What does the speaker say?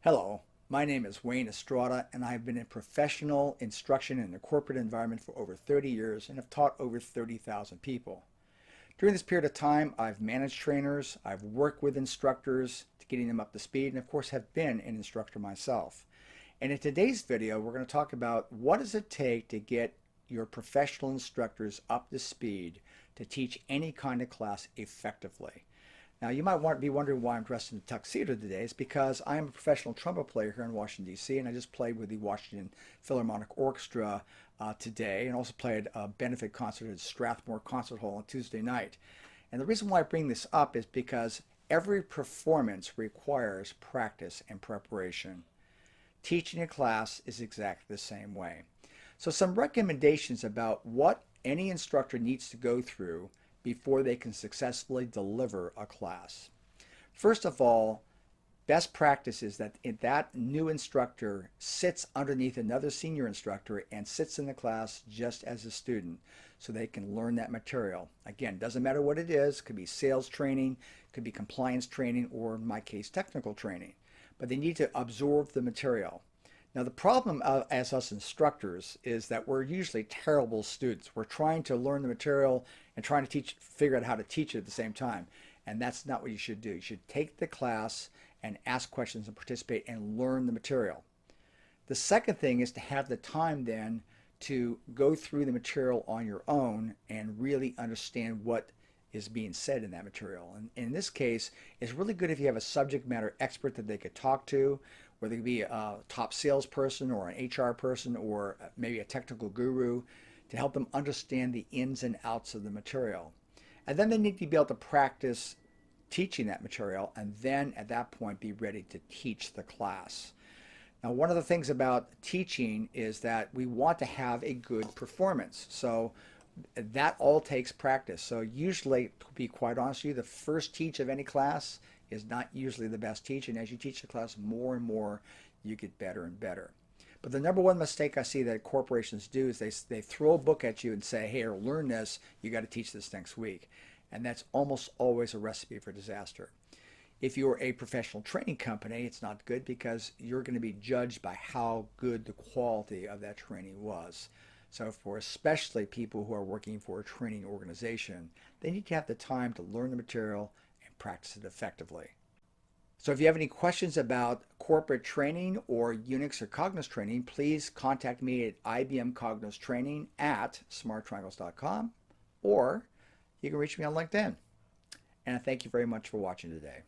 Hello, my name is Wayne Estrada, and I've been in professional instruction in the corporate environment for over 30 years and have taught over 30,000 people. During this period of time, I've managed trainers, I've worked with instructors to getting them up to speed, and of course have been an instructor myself. And in today's video, we're going to talk about what does it take to get your professional instructors up to speed to teach any kind of class effectively. Now, you might be wondering why I'm dressed in a tuxedo today. It's because I am a professional trumpet player here in Washington, D.C., and I just played with the Washington Philharmonic Orchestra today, and also played a benefit concert at Strathmore Concert Hall on Tuesday night. And the reason why I bring this up is because every performance requires practice and preparation. Teaching a class is exactly the same way. So some recommendations about what any instructor needs to go through before they can successfully deliver a class. First of all, best practice is that that new instructor sits underneath another senior instructor and sits in the class just as a student so they can learn that material. Again, doesn't matter what it is. Could be sales training, could be compliance training, or in my case, technical training. But they need to absorb the material. Now, the problem as us instructors is that we're usually terrible students. We're trying to learn the material and trying to figure out how to teach it at the same time. And that's not what you should do. You should take the class and ask questions and participate and learn the material. The second thing is to have the time then to go through the material on your own and really understand what is being said in that material. And in this case, it's really good if you have a subject matter expert that they could talk to, whether it be a top salesperson or an HR person or maybe a technical guru, to help them understand the ins and outs of the material. And then they need to be able to practice teaching that material, and then at that point be ready to teach the class. Now, one of the things about teaching is that we want to have a good performance. So that all takes practice. So usually, to be quite honest with you, the first teach of any class is not usually the best teach, and as you teach the class more and more, you get better and better. But the number one mistake I see that corporations do is they throw a book at you and say, hey, learn this, you got to teach this next week. And that's almost always a recipe for disaster. If you're a professional training company, it's not good because you're going to be judged by how good the quality of that training was. So for especially people who are working for a training organization, they need to have the time to learn the material and practice it effectively. So if you have any questions about corporate training or Unix or Cognos training, please contact me at ibmcognostraining@smarttriangles.com, or you can reach me on LinkedIn. And I thank you very much for watching today.